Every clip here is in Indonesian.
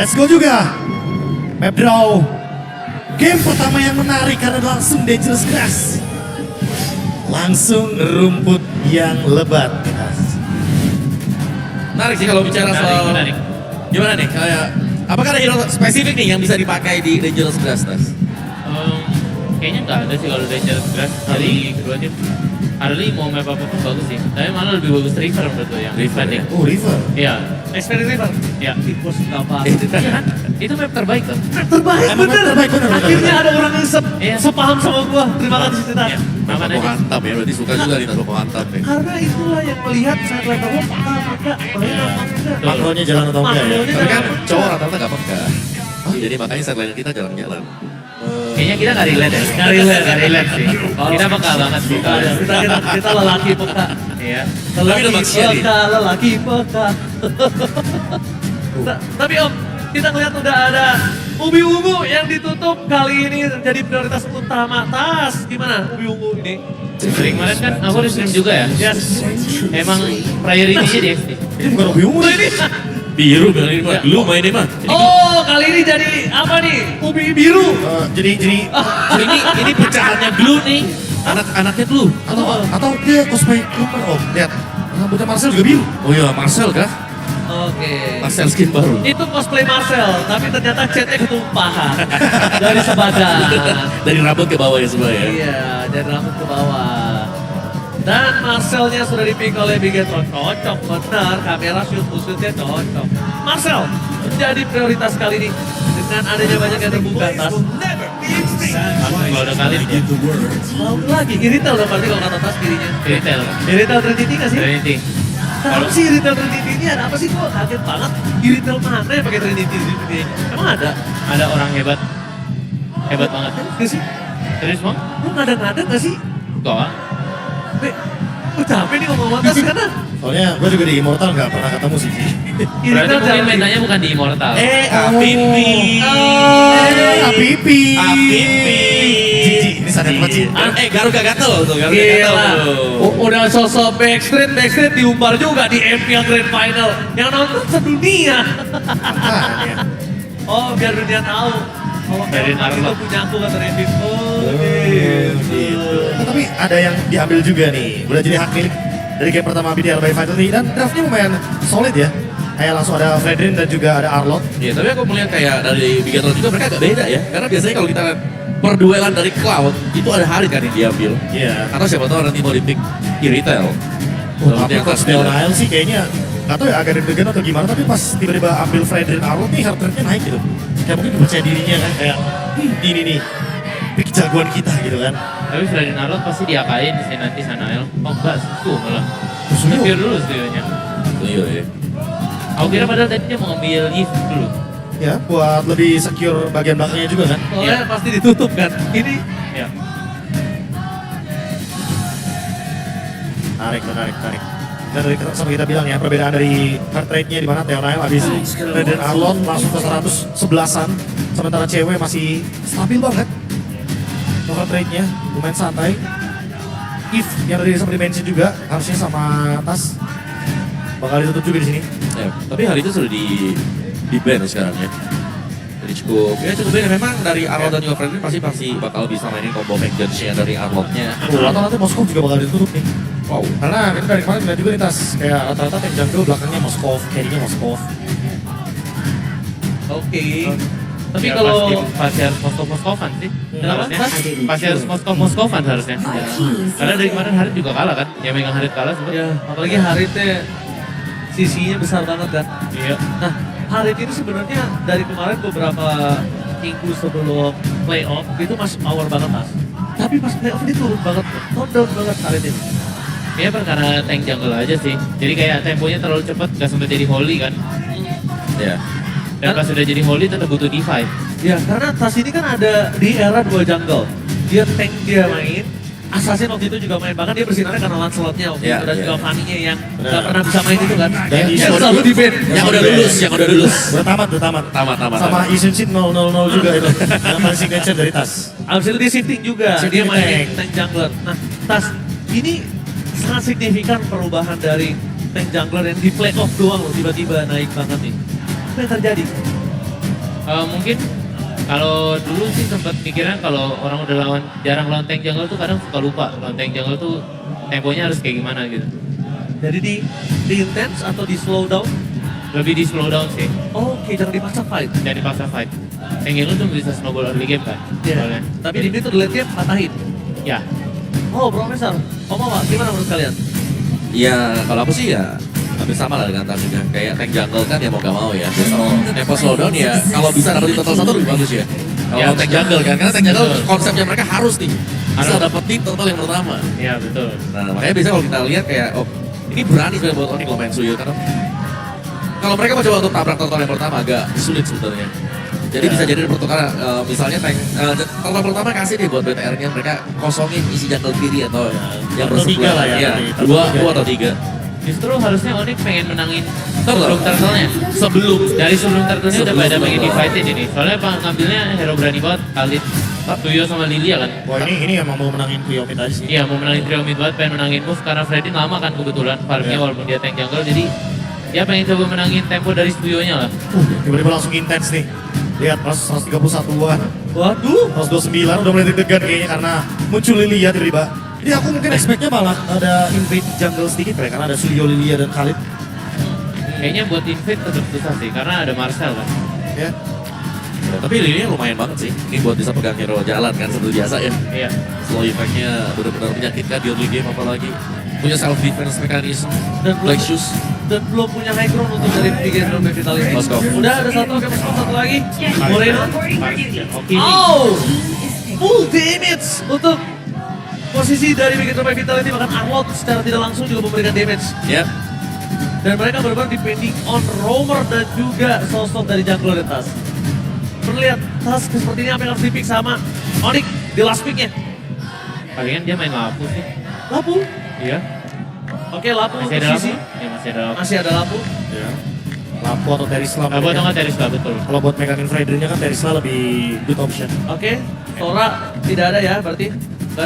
Let's go juga. Map draw. Game pertama yang menarik karena langsung dangerous grass. Langsung rumput yang lebat. Menarik sih kalau bicara soal menarik. gimana nih kayak apakah ada hero spesifik nih yang bisa dipakai di Dangerous Grass, Nas? Kayaknya nggak ada sih kalau Dangerous Grass dari kedua tim. Harley mau map apapun bagus sih, tapi malah lebih bagus River menurut gue yang River, Fnatic. Oh, River. Iya, Experience River. iya. Tikus apa? Iya kan? Itu map terbaik kan? Terbaik Emang bener. terbaik, bener. Akhirnya ada orang yang Iya. sepaham sama gua. Terima kasih Tita. Iya. Aman Mau aja. hantam ya, berarti suka juga nih mau hantam ya. Karena itulah yang melihat saat level apakah enggak, main apa enggak. Makronya jalan atau enggak ya? Makronya Tapi kan jalan. cowok rata-rata gak peka. Jadi makanya sideline kita jalan-jalan. Kayaknya kita nggak relate ya? Nggak relate sih. Kita peka banget sih. Kita lelaki peka. Iya. Tapi udah maksiat nih. Lelaki peka. Tapi Om, kita ngeliat udah ada ubi ungu yang ditutup kali ini jadi prioritas utama. Tas, gimana ubi ungu ini? Sering kemarin kan aku di stream juga ya. Yes. Emang priority-nya di XP. Ini bukan lebih ungu ini. Biru bilang ini mah, lu mainnya mah. Oh, kali ini jadi apa nih? Ubi biru. Jadi Ini pecahannya Glue nih. Anak-anaknya Glue. atau dia cosplay Cooper Om. Lihat. Rambutnya Marcel juga biru. Oh iya, Marcel kah? Oke. Marcel skin baru. Itu cosplay Marcel, tapi ternyata catnya ketumpahan dari sebadan. Dari rambut ke bawah ya semua ya. Iya, dari rambut ke bawah. Dan Marcelnya sudah dipik oleh Bigetron. Cocok, benar. Kamera shoot-shootnya cocok. Marcel menjadi prioritas kali ini. Dengan adanya banyak yang terbuka atas. Aku kalau udah kali di Lalu lagi, Iritel dong berarti kalau kata tas kirinya. retail. Iritel Trinity nggak sih? Trinity. Tahu sih Iritel Trinity ini ada apa sih? Gue kaget banget. Iritel mana yang pakai Trinity? Emang ada? Ada orang hebat. Hebat banget. Nggak sih? Serius bang? Lu ngada-ngada nggak sih? Enggak. Gue capek nih ngomong atas karena Soalnya gue juga di Immortal nggak pernah ketemu sih. Berarti Iritel mungkin jalan metanya bukan di Immortal. Apipi. Apipi. Apipi. Cici, ini sadar banget sih. Garuda gatel tuh, Garuda Gila. gatel. Udah sosok Backstreet diumbar juga di MPL Grand Final. Yang nonton sedunia. Oh, biar dunia tahu. Kalau Dari itu Arlot. punya aku kata Revit. Oh, Gitu. Nah, tapi ada yang diambil juga nih. Udah jadi hak milik dari game pertama BDL by Fighter nih. Dan draftnya lumayan solid ya. Kayak langsung ada Fredrin dan juga ada Arlot. Iya, tapi aku melihat kayak dari Bigetron juga mereka agak beda ya. Karena biasanya kalau kita perduelan dari Cloud, itu ada Harit kan yang diambil. Iya. Atau siapa tahu nanti mau di-pick Iritel. Tapi kok Nile sih kayaknya nggak tahu ya agak deg-degan atau gimana, tapi pas tiba-tiba ambil Fredrin Arlot nih heart rate-nya naik gitu. Kayak mungkin percaya dirinya kan, kayak ini nih pick jagoan kita gitu kan. Tapi Freddy Narot pasti diakain di sini nanti sana El. Oh enggak, tuh malah. Suyo. Secure dulu studionya. Iya ya. Aku kira padahal tadi dia mau ngambil Eve dulu. Ya, buat lebih secure bagian belakangnya juga kan. Soalnya pasti ditutup kan. Ini Ya. Menarik. Dan dari sama kita bilang ya, perbedaan dari heart rate-nya di mana Theo Nile habis Fredrin Arlot langsung ke 111-an. Sementara cewek masih stabil banget. Untuk heart rate-nya lumayan santai. If yang tadi sempat di-mention juga harusnya sama Tas bakal ditutup juga di sini. Ya, tapi hari itu sudah di ban sekarang ya. Jadi cukup beda. Memang dari Arlot dan juga Fredrin pasti bakal bisa mainin combo vengeance-nya dari Arlotnya. Atau nanti Moskov juga bakal ditutup nih. Wow. Karena kita dari kemarin lihat juga nih Tas, kayak rata-rata tank jungle belakangnya Moskov, carry-nya Moskov. oke. Tapi Ya, kalau pasti. pasti harus Moskov-Moskovan sih. Harusnya. Pas? Pasti harus Moskov-Moskovan harusnya. Karena dari kemarin Harit juga kalah kan. Yang megang Harit kalah sempet. Ya, apalagi Haritnya sisinya besar banget kan. Iya. Nah, Harit ini sebenarnya dari kemarin beberapa minggu sebelum playoff itu masih power banget Mas. Tapi pas playoff ini turun banget, tone down banget Harit ini. Iya karena tank jungle aja sih. Jadi kayak temponya terlalu cepat, gak sempat jadi holy kan. Ya. Dan pas sudah jadi holy tetap butuh D5. Ya, karena Tas ini kan ada di era 2 jungle. Dia tank dia main, Assassin waktu itu juga main, bahkan dia bersinarnya karena Lancelotnya waktu Ya, itu dan ya. juga Fanny-nya yang gak pernah bisa main itu kan. Dan di Yang show selalu di ban. Yang udah lulus. Udah tamat. Tamat. Sama Isunsin 000 juga itu. Yang paling signature dari Tas. Abis itu dia shifting juga, Shifting dia mainin tank. tank jungler. Nah, Tas, ini sangat signifikan perubahan dari tank jungler yang di playoff doang loh, tiba-tiba naik banget nih. Apa yang terjadi? Mungkin kalau dulu sih sempat pikiran kalau orang udah jarang lawan tank jungle tuh kadang suka lupa lawan tank jungle tuh temponya harus kayak gimana gitu. Jadi di intense atau di slow down? Lebih di slow down sih, Oke, jangan dipaksa fight. dan dipaksa fight. Tank jungle tuh bisa snowball early game kan? Soalnya. Tapi di itu late game patahin. Ya, Oh, Profesor. Pak, gimana menurut kalian? Ya kalau aku sih ya hampir sama lah dengan tadi kan. Kayak tank jungle kan ya mau gak mau ya. Kalau tempo slowdown ya kalau bisa dapat di total 1 lebih bagus ya. Kalau Ya, tank betul. jungle kan, karena tank jungle Betul. konsepnya mereka harus nih bisa Harus. dapat di total yang pertama. iya betul. Nah makanya biasanya kalau kita lihat kayak oh ini berani sebenarnya buat Onyx lo main Suyo karena kalau mereka mau coba untuk tabrak total yang pertama agak sulit sebenarnya. Jadi Ya. bisa jadi pertukaran misalnya tank total pertama kasih deh buat BTR-nya mereka kosongin isi jungle kiri atau yang Atau tiga lah ya, Iya, tadi. dua Tiga. atau tiga. Justru harusnya Onyx pengen menangin Betul. sebelum turtle-nya. Sebelum Sebelum turtle-nya udah Sebelum pada pengen turtle. di-fightin ini. Soalnya Pak ngambilnya hero berani banget, Khalid, Tuyo sama Lilia kan. Wah ini emang mau menangin Priomit aja sih. Iya mau menangin trio mid banget, pengen menangin move karena Freddy lama kan kebetulan farmnya Iya. walaupun dia tank jungle jadi dia pengen coba menangin tempo dari studionya lah. Tiba-tiba langsung intens nih. Lihat pas 131-an, Waduh. 129 udah mulai deg-degan kayaknya karena muncul Lilia tiba-tiba. Jadi aku mungkin expect-nya malah ada invade jungle sedikit kayak karena ada Suryo, Lilia dan Khalid. Kayaknya buat invade tetap susah sih karena ada Marcel kan. Ya. Ya, tapi lininya lumayan banget sih. Ini buat bisa pegang hero jalan kan seperti biasa ya. Iya. Slow effect-nya benar-benar menyakitkan di early game apalagi. Punya self defense mechanism, Dan black shoes. Dan belum punya high ground untuk dari Big Drone Vitality. Moskov. Udah ada satu lagi. Moreno. Oke. Oh, full damage untuk posisi dari Big Drone Vitality, bahkan Arlot secara tidak langsung juga memberikan damage. Ya, Dan mereka benar-benar depending on roamer dan juga sosok dari jungler di tas. Perlihat tas seperti ini apa yang harus dipick sama Onyx di last picknya. Palingan dia main lapu sih. Lapu. Iya. Oke, Lapu Masih ada untuk lapu? sisi. Ya masih ada lapu. Masih ada Lapu. Ya. Lapo atau Terisla. Lapu atau nggak Terisla betul. Kalau buat megangin Frederinya kan Terisla lebih good option. Oke, Sora tidak ada ya berarti. Nggak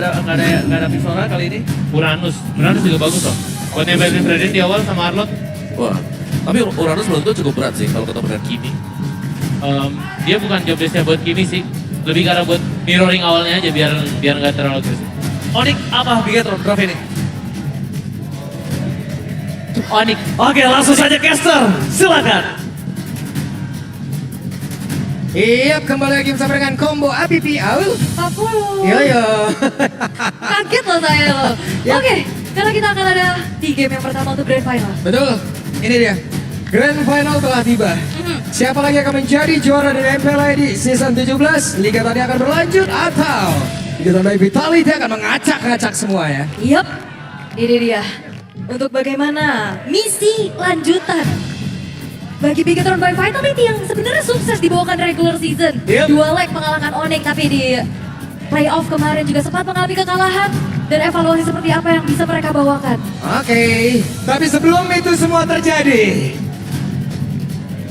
ada pick Sora kali ini. Uranus juga bagus loh. Buat nembakin Freddy di awal sama Arlot, wah. Tapi Uranus menurutku cukup berat sih kalau ketemu dengan Kimi. dia bukan job desk-nya buat Kimi sih. Lebih karena buat mirroring awalnya aja biar nggak terlalu agresif. Onyx apa Bigetron draft ini? Onyx. Oke, langsung saja caster, silakan. Iya, kembali lagi bersama dengan combo APP Aul. 40. Yo yo. Kaget loh saya loh. Ya. Oke, karena kita akan ada di game yang pertama untuk Grand Final. Betul. Ini dia. Grand Final telah tiba. Siapa lagi akan menjadi juara dari MPL ID season 17? Liga tadi akan berlanjut atau Liga tadi Vitality akan mengacak-ngacak semua ya. Yup, ini dia. Untuk bagaimana misi lanjutan bagi Bigetron by Vitality yang sebenarnya sukses dibawakan regular season. Yep. 2 leg mengalahkan Onyx tapi di playoff kemarin juga sempat mengalami kekalahan dan evaluasi seperti apa yang bisa mereka bawakan. Oke. Tapi sebelum itu semua terjadi,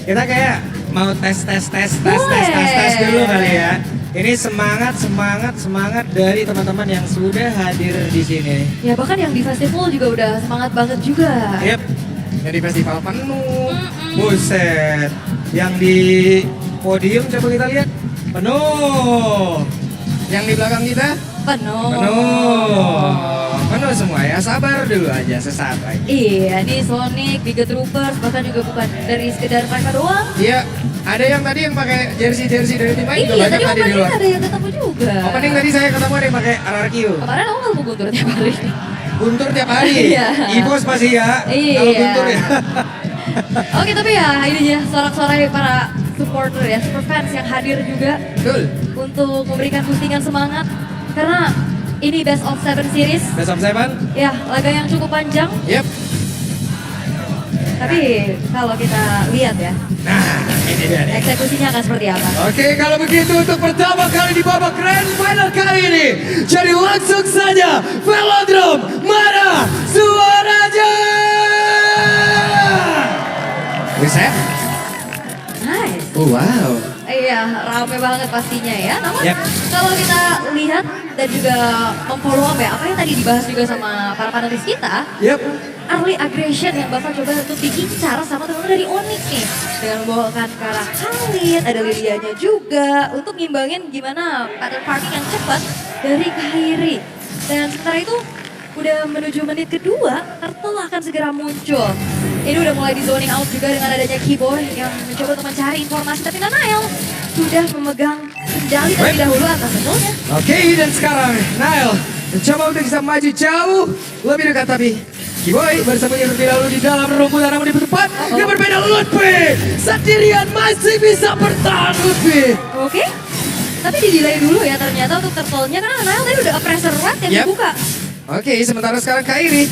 kita kayak mau tes dulu kali ya. Ini semangat dari teman-teman yang sudah hadir di sini. Ya bahkan yang di festival juga udah semangat banget juga. Yep. Yang di festival penuh. Mm-mm. Buset. Yang di podium coba kita lihat. Penuh. Yang di belakang kita? Penuh. Penuh semua ya. Sabar dulu aja sesaat lagi. Iya, nih Sonic, Biget Troopers, bahkan juga bukan dari sekedar mereka doang. Iya. Ada yang tadi yang pakai jersey dari tim lain juga Iya, banyak tadi tadi di opening luar. ada yang ketemu juga. Opening tadi saya ketemu ada yang pakai RRQ. Kemarin aku ketemu Guntur tiap hari. Guntur tiap hari. Iya. Ibos pasti ya. Iya. Kalau Guntur ya. Oke, tapi ya ini dia sorak-sorai para supporter ya, super fans yang hadir juga Betul. untuk memberikan boostingan semangat. Karena ini best of 7 series, Best of 7. ya laga yang cukup panjang. Yep. Tapi kalau kita lihat ya, Nah, ini dia nih. eksekusinya akan seperti apa. Oke, kalau begitu untuk pertama kali di babak Grand Final kali ini, jadi langsung saja Velodrome mana suaranya? Bisa? Nice. Oh, wow. Iya, rame banget pastinya ya. Namun Yep. kalau kita lihat dan juga memfollow up ya, apa yang tadi dibahas juga sama para panelis kita, Yap. early aggression yang bakal coba untuk diincar sama teman-teman dari Onyx nih. Dengan membawakan Kara Khalid, ada Lilianya juga, untuk ngimbangin gimana pattern farming yang cepat dari Kairi. Dan sementara itu, udah menuju menit kedua, Turtle akan segera muncul. Ini udah mulai di zoning out juga dengan adanya Keyboy yang mencoba untuk mencari informasi. Tapi Nanael sudah memegang kendali terlebih dahulu atas Turtle-nya. Oke, dan sekarang Nile mencoba untuk bisa maju jauh lebih dekat tapi Keyboy bersembunyi terlebih dahulu di dalam rumputan namun di tempat yang berbeda. Lutfi sendirian masih bisa bertahan Lutfi. Oke. Tapi di delay dulu ya ternyata untuk Turtle-nya karena Nanael tadi udah pressure red yang Yep. dibuka. Oke, sementara sekarang Kairi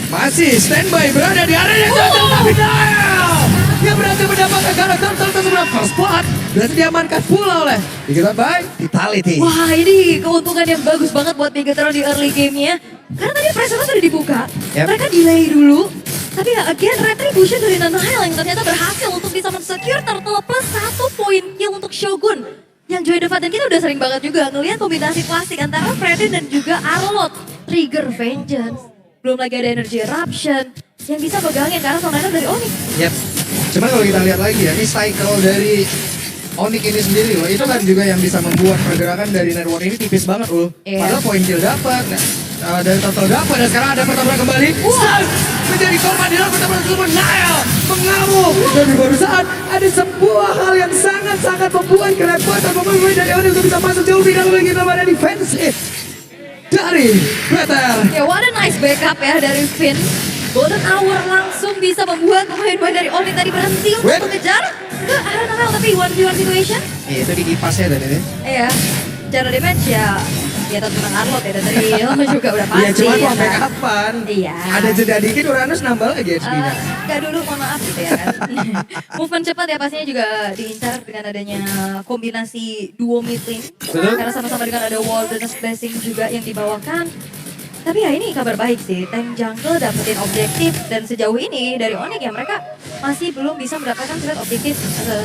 masih standby berada di area yang jauh tapi Nile yang berhasil mendapatkan karakter tersebut first spot dan diamankan pula oleh Bigetron by Vitality. Wah ini keuntungan yang bagus banget buat Bigetron di early game-nya. Karena tadi pressure sudah dibuka. Yep. Mereka delay dulu. Tapi ya again retribution dari Nanael yang ternyata berhasil untuk bisa men-secure Turtle plus 1 poin kill untuk Shogun. Yang join the fight dan kita udah sering banget juga ngelihat kombinasi klasik antara Freddy dan juga Arlot. Trigger Vengeance. Belum lagi ada Energy Eruption yang bisa pegangin karena Sonana dari Onyx. Yep. Cuman kalau kita lihat lagi ya, ini cycle dari Onyx ini sendiri loh, itu kan juga yang bisa membuat pergerakan dari Network ini tipis banget loh. Iya. Padahal poin kill dapat, dan total dapat, dan sekarang ada pertempuran kembali. Stun menjadi korban di dalam pertempuran tersebut. Nile mengamuk. Dan di baru saat ada sebuah hal yang sangat-sangat membuat kerepotan pemain dari Onyx untuk bisa masuk jauh lebih dalam lagi dalam area defensif dari Peter. Ya what a nice backup ya dari Finn. Golden Hour langsung bisa membuat pemain-pemain dari Onyx tadi berhenti untuk Wait. mengejar ke arah Nanael tapi 1v1 situation. Iya, itu di kipasnya tadi nih. Iya, cara damage ya tentu tentang Arlot ya dari lo juga udah pasti. Iya, cuman ya sampai kan? kapan? Iya. Ada jeda dikit Uranus nambah lagi HP-nya. Enggak dulu, mohon maaf gitu ya kan. Movement cepat ya pastinya juga diincar dengan adanya kombinasi duo mid lane. Betul. Karena sama-sama dengan ada Wilderness Blessing juga yang dibawakan. Tapi ya ini kabar baik sih, tank jungle dapetin objektif dan sejauh ini dari Onyx ya mereka masih belum bisa mendapatkan surat objektif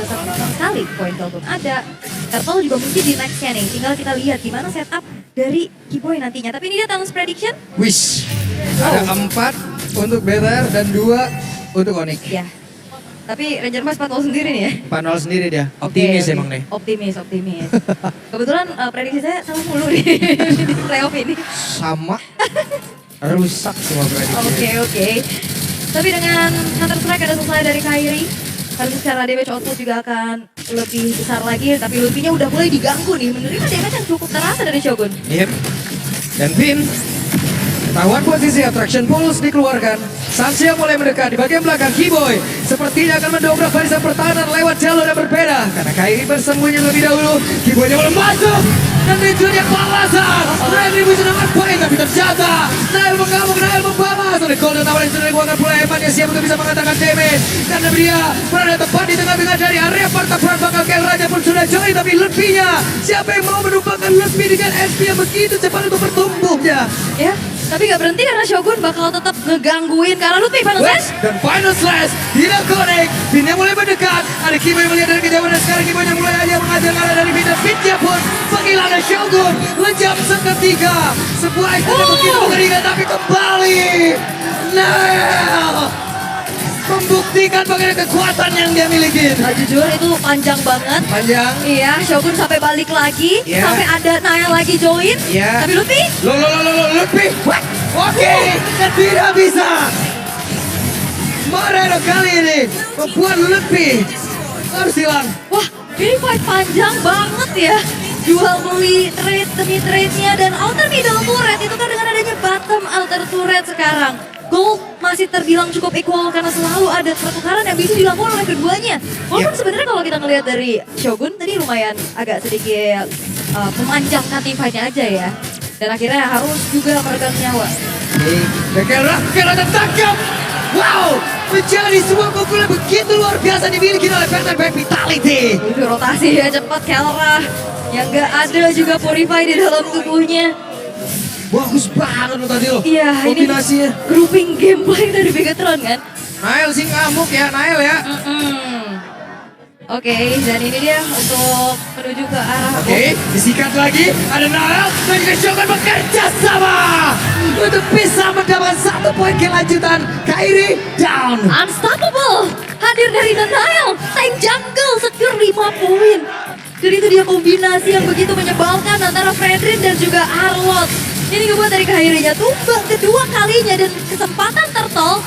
sama sekali. Poin kill pun ada, Turtle juga mungkin di nextnya nih, tinggal kita lihat gimana setup dari Keyboy nantinya. Tapi ini dia Talents Prediction. Wish. Ada 4 untuk Better dan 2 untuk Onyx. Ya, tapi Ranger Mas 4-0 sendiri nih ya. 4-0 sendiri dia. Optimis Oke, emang nih. Optimis. Kebetulan prediksi saya salah mulu di playoff ini. Sama. Rusak semua prediksi. Oke. Tapi dengan Counter Strike ada selesai dari Kairi. Harus secara damage output juga akan lebih besar lagi. Tapi Luffy-nya udah mulai diganggu nih. Menerima damage yang cukup terasa dari Shogun. Yep. Dan Vin. Ketahuan posisi attraction pulse dikeluarkan. Sansia mulai mendekat di bagian belakang Keyboy. Sepertinya akan mendobrak barisan pertahanan lewat jalur yang berbeda. Karena Kairi bersembunyi lebih dahulu. Keyboy mulai masuk. Dan tujuannya balasan. Retribution dengan baik tapi terjaga. Nile mengamuk, Nile membalas. Oleh Golden Hour yang sudah dikeluarkan pula Eman siap untuk bisa mengatakan damage. Dan dia berada tepat di tengah-tengah dari area pertempuran bakal Kel Raja pun sudah join. Tapi Lutfi-nya. Siapa yang mau menumpahkan Lutfi dengan SP yang begitu cepat untuk bertumbuhnya. Ya, tapi gak berhenti karena Shogun bakal tetap ngegangguin karena Luffy final slash. Dan final slash tidak connect. Vin yang mulai mendekat. Ada Keyboy yang melihat dari kejauhan dan sekarang Keyboy yang mulai aja mengajar arah dari Vin. Dan Vin pun penghilang Shogun. Lejam seketika. Sebuah ekstrak begitu mengerikan tapi kembali. Nile membuktikan bagaimana kekuatan yang dia miliki. Nah, jujur itu panjang banget. Panjang. Iya, Shogun sampai balik lagi, Iya. sampai ada Nile lagi join. Iya. Tapi Luffy, Lo, Lutfi. Oke, dan tidak bisa. Moreno kali ini membuat Lutfi harus hilang. wah ini fight panjang banget ya. Jual beli trade demi trade-nya dan outer middle turret itu kan dengan adanya bottom outer turret sekarang. Gold masih terbilang cukup equal karena selalu ada pertukaran yang bisa dilakukan oleh keduanya. Walaupun sebenarnya kalau kita ngelihat dari Shogun tadi lumayan agak sedikit memanjangkan team fight-nya aja ya. Dan akhirnya harus juga meregang nyawa. Kel tertangkap. Wow, menjadi sebuah pukulan begitu luar biasa dimiliki oleh Peter by Vitality. Itu rotasi ya cepat Kelra. Yang gak ada juga Purify di dalam tubuhnya. Bagus banget lo tadi lo. Iya, ini kombinasinya. grouping gameplay dari Bigetron kan. Nile sih ngamuk ya, Nile ya. Oke, dan ini dia untuk menuju ke arah Oke, disikat lagi. Ada Nael dan juga Shogun bekerja sama untuk bisa mendapatkan 1 poin kelanjutan. Kairi down. Unstoppable hadir dari Denial, tank jungle secure 5 poin. Dan itu dia kombinasi yang begitu menyebalkan antara Fredrin dan juga Arlot. Ini ngebuat dari Kairinya tumbang kedua kalinya dan kesempatan turtle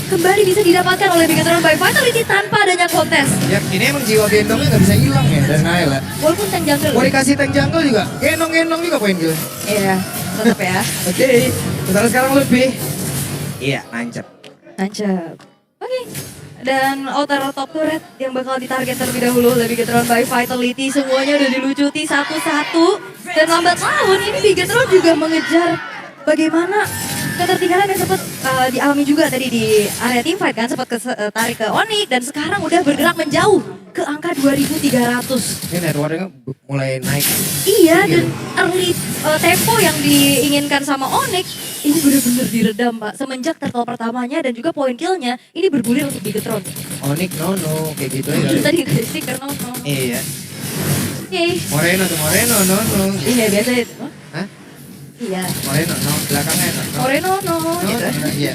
kembali bisa didapatkan oleh Bigetron by Vitality tanpa adanya kontes. Ya, ini emang jiwa gendongnya nggak bisa hilang ya dan Nael ya. Walaupun tank jungle. Mau dikasih tank jungle juga, gendong-gendong juga poin kill. Iya, tetap ya. Oke, sementara sekarang lebih. Iya, nancep. Nancep. Oke. Dan outer top turret yang bakal ditarget terlebih dahulu oleh Bigetron by Vitality. Semuanya udah dilucuti satu-satu. Dan lambat laun ini Bigetron juga mengejar bagaimana ketertinggalan yang sempat dialami juga tadi di area teamfight kan. Sempat tarik ke Onyx dan sekarang udah bergerak menjauh ke angka 2300. Ini networknya mulai naik. Iya, dan early tempo yang diinginkan sama Onyx ini benar-benar diredam Pak. Semenjak turtle pertamanya dan juga poin killnya ini bergulir untuk Bigetron. Onyx no kayak gitu ya. Terus tadi dari stiker no. Iya. Oke. Moreno no. Iya biasa itu. Hah? Iya. Moreno no, belakangnya no. Moreno no. No, Gitu. iya.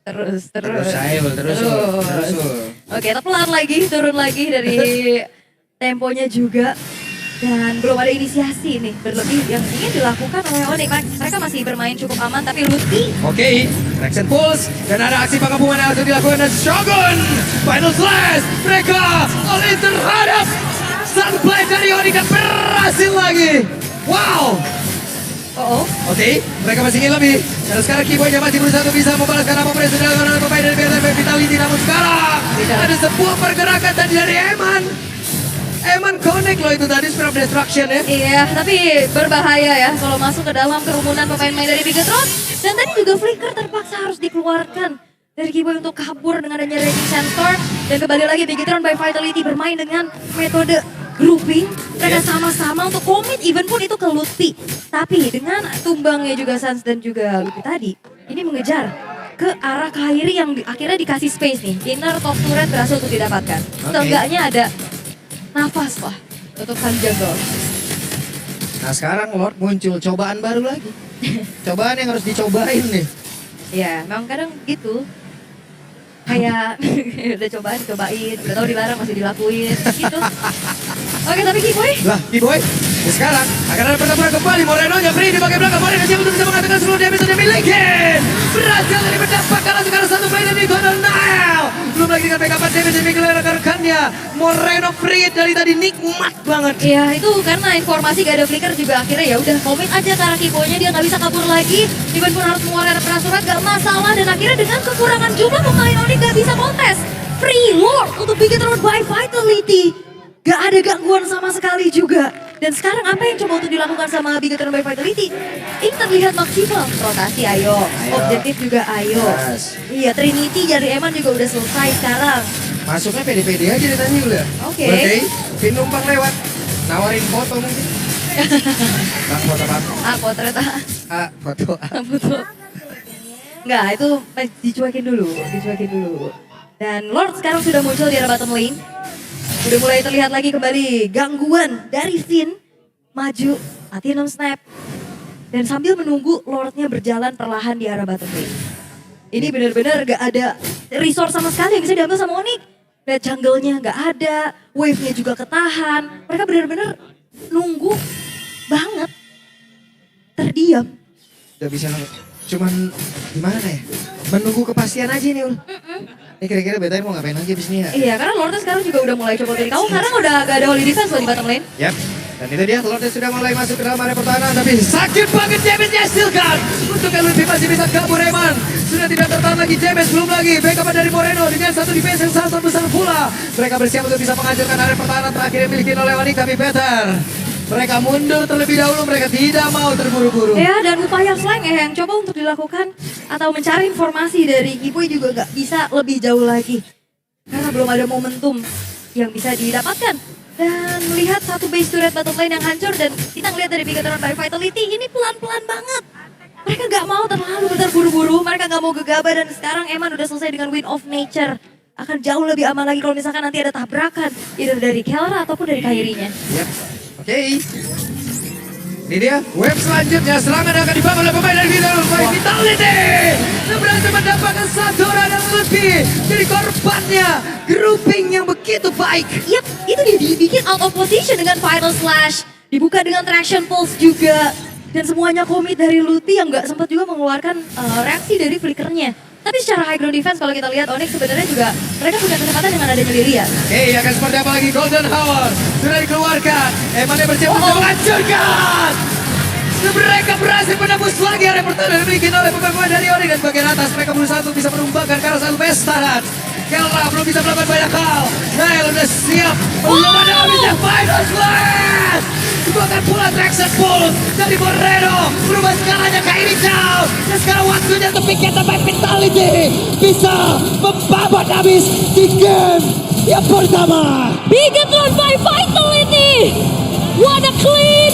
Terus. Saya terus. Oke, kita pelan lagi, turun lagi dari temponya juga. Dan belum ada inisiasi nih berlebih yang ingin dilakukan oleh Onyx. Mereka masih bermain cukup aman tapi Lutfi Oke, Rex and Pulse dan ada aksi penggabungan yang harus dilakukan dan Shogun Final Slash mereka all in terhadap satu play dari Onyx dan berhasil lagi. Wow. Oke, mereka masih ingin lebih. Dan sekarang keyboardnya masih berusaha untuk bisa membalaskan apa yang sudah dilakukan oleh pemain dari BTV Vitality. Namun sekarang ada sebuah pergerakan tadi dari Eman connect loh itu tadi Sphere of Destruction ya. Iya, tapi berbahaya ya kalau masuk ke dalam kerumunan pemain-pemain dari Bigetron. Dan tadi juga Flicker terpaksa harus dikeluarkan dari keyboard untuk kabur dengan adanya Raging Sandstorm. Dan kembali lagi Bigetron by Vitality bermain dengan metode grouping. Mereka sama-sama untuk commit even pun itu ke Lutfi. Tapi dengan tumbangnya juga Sans dan juga Lutfi tadi, ini mengejar ke arah Kairi yang akhirnya dikasih space nih. Inner top turret berhasil untuk didapatkan. Seenggaknya ada nafas lah untuk Sang Jungle. Nah sekarang Lord muncul cobaan baru lagi. Cobaan yang harus dicobain nih. Ya, memang kadang gitu. Kayak udah cobain, udah tahu dilarang masih dilakuin gitu. Oke, tapi Keyboy Lah, Keyboy, sekarang akan ada pertempuran kembali. Moreno nya free di bagian belakang. Moreno siap untuk bisa mengatakan seluruh damage yang dimiliki. Berhasil dari mendapatkan sekarang satu play dari Gordon Nile. Belum lagi dengan backup damage yang dimiliki oleh rekan-rekannya. Moreno free dari tadi nikmat banget. ya itu karena informasi gak ada flicker juga akhirnya ya udah komit aja ke arah Keyboy-nya, dia nggak bisa kabur lagi. Even pun harus mengeluarkan perasuran gak masalah dan akhirnya dengan kekurangan jumlah pemain Onyx gak bisa kontes. Free Lord untuk Bigetron by Vitality. Gak ada gangguan sama sekali juga. Dan sekarang apa yang coba untuk dilakukan sama Bigetron by Vitality? Ini terlihat maksimal. Rotasi ayo, objektif juga ayo. Yes. Iya, Trinity dari Eman juga udah selesai sekarang. Masuknya pede-pede aja deh tadi udah. Oke. Vin numpang lewat. Nawarin foto mungkin. Bang, foto bang. Potret Foto. Betul. Enggak, itu dicuekin dulu. Dan Lord sekarang sudah muncul di arah bottom lane. Udah mulai terlihat lagi kembali gangguan dari Finn. Maju, Platinum Snap. Dan sambil menunggu Lordnya berjalan perlahan di arah bottom lane. Ini benar-benar gak ada resource sama sekali yang bisa diambil sama Onyx. Lihat jungle-nya gak ada, wave-nya juga ketahan. Mereka benar-benar nunggu banget. Terdiam. Udah bisa cuman gimana ya? Menunggu kepastian aja nih Ul. Ini kira-kira BTR mau ngapain lagi abis ini ya? Iya, karena Lordnya sekarang juga udah mulai coba dari kamu. Sekarang udah gak ada holy defense loh di bottom lane. Yap. Dan itu dia, Lordnya sudah mulai masuk ke dalam area pertahanan. Tapi sakit banget damage-nya still kan. Untuk LB masih bisa kabur Eman. Sudah tidak tertahan lagi damage, belum lagi. Backup dari Moreno dengan satu defense yang sangat besar pula. Mereka bersiap untuk bisa menghancurkan area pertahanan terakhir yang dimiliki oleh Onyx. Tapi better. Mereka mundur terlebih dahulu, mereka tidak mau terburu-buru. Ya, dan upaya flank yang coba untuk dilakukan atau mencari informasi dari Keyboy juga gak bisa lebih jauh lagi. Karena belum ada momentum yang bisa didapatkan. Dan melihat satu base turret bottom lane yang hancur dan kita ngeliat dari Bigetron by Vitality ini pelan-pelan banget. Mereka gak mau terlalu terburu-buru, mereka gak mau gegabah dan sekarang Eman udah selesai dengan Wind of Nature. akan jauh lebih aman lagi kalau misalkan nanti ada tabrakan either dari Kelra ataupun dari Kairinya. Yap. Oke. Ini dia wave selanjutnya, serangan akan dibangun oleh pemain dari Vitality. Dan berhasil mendapatkan satu orang yang lebih dari korbannya. Grouping yang begitu baik. Yap, itu dia dibikin out of position dengan Final Slash. Dibuka dengan Traction Pulse juga. Dan semuanya komit dari Luti yang gak sempat juga mengeluarkan reaksi dari flickernya. Tapi secara high ground defense kalau kita lihat Onyx sebenarnya juga mereka punya kesempatan dengan adanya Lilia. Oke, akan seperti apa lagi Golden Hour sudah dikeluarkan. Emannya bersiap untuk menghancurkan. Mereka berhasil menembus lagi area pertahanan yang dimiliki oleh pemain dari Onyx dan bagian atas mereka berusaha untuk bisa menumbangkan ke arah satu pestaran. Kelra belum bisa melakukan banyak hal. Nail udah siap. Belum ada bisa Final Slash. Bahkan pula Traction Pulse dari Moreno berubah skalanya ke ini jauh. Dan sekarang waktunya untuk Piket sampai Vitality bisa membabat habis di game yang pertama. Bigetron by Vitality. What a clean